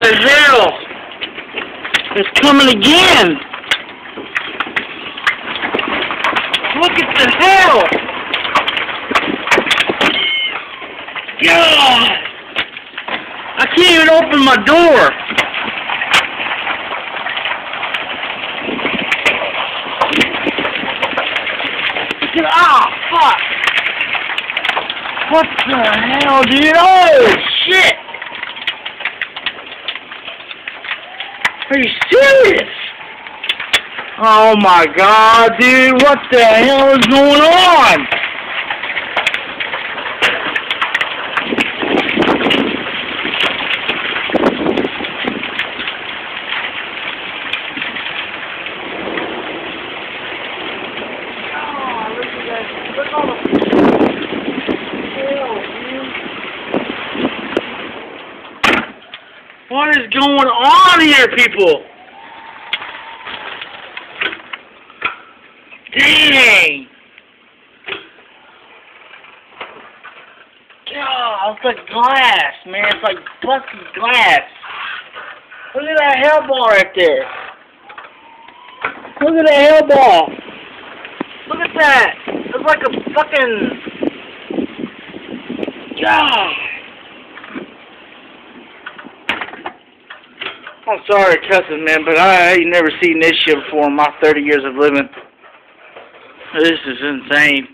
The hell? It's coming again. Look at the hell. God. I can't even open my door. Ah, fuck. What the hell, dude? Oh, shit. Are you serious? Oh my god, dude, what the hell is going on? Oh, look at that. Look all the hell, dude. What is going on here, people? Dang! God, it's like glass, man. It's like busted glass. Look at that hell ball right there. Look at that hell ball. Look at that. It's like a fucking... God. I'm sorry cussing, man, but I ain't never seen this shit before in my 30 years of living. This is insane.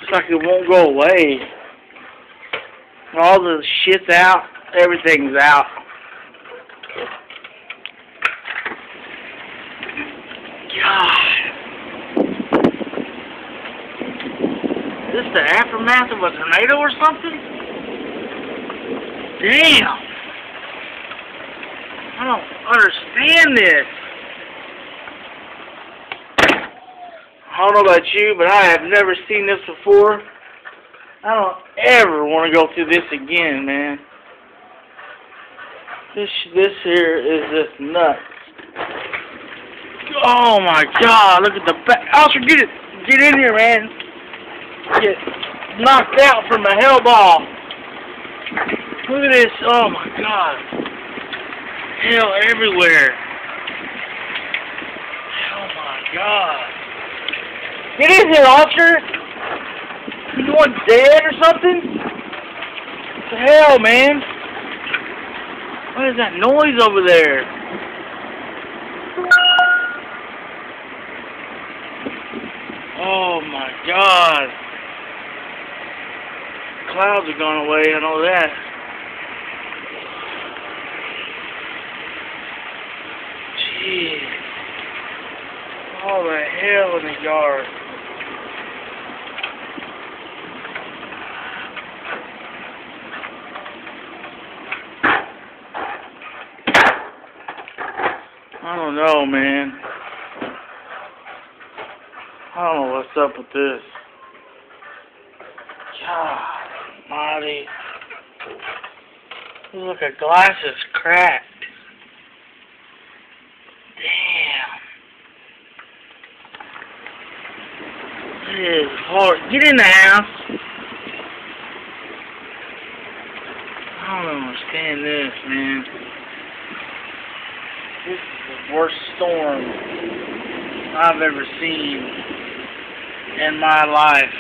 It's like it won't go away. All the shit's out. Everything's out. God. Is this the aftermath of a tornado or something? Damn. I don't understand this. I don't know about you, but I have never seen this before. I don't ever want to go through this again, man. This here is just nuts. Oh my God! Look at the back. Oscar, get in here, man. Get knocked out from a hell ball. Look at this. Oh my God. Hell everywhere. Oh my God. Get in here, Oscar. You want dead or something? What the hell, man? What is that noise over there? Oh my God. Clouds are going away, I know that. Jeez. All the hell in the yard. I don't know, man. I don't know what's up with this. God almighty. Look, a glass is cracked. Damn. It is hard. Get in the house. I don't understand this, man. This is the worst storm I've ever seen in my life.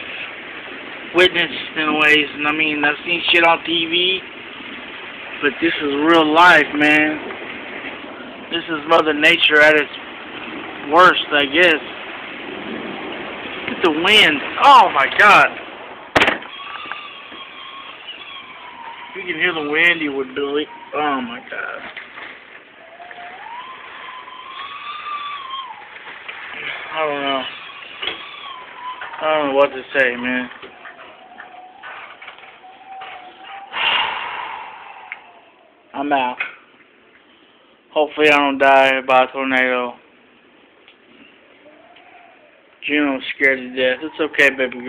Witnessed in ways, and I mean, I've seen shit on TV, but this is real life, man. This is Mother Nature at its worst, I guess. Look at the wind. Oh my God. If you can hear the wind, you would believe. Oh my God. I don't know. I don't know what to say, man. I'm out. Hopefully I don't die by a tornado. Juno's scared to death. It's okay, baby girl.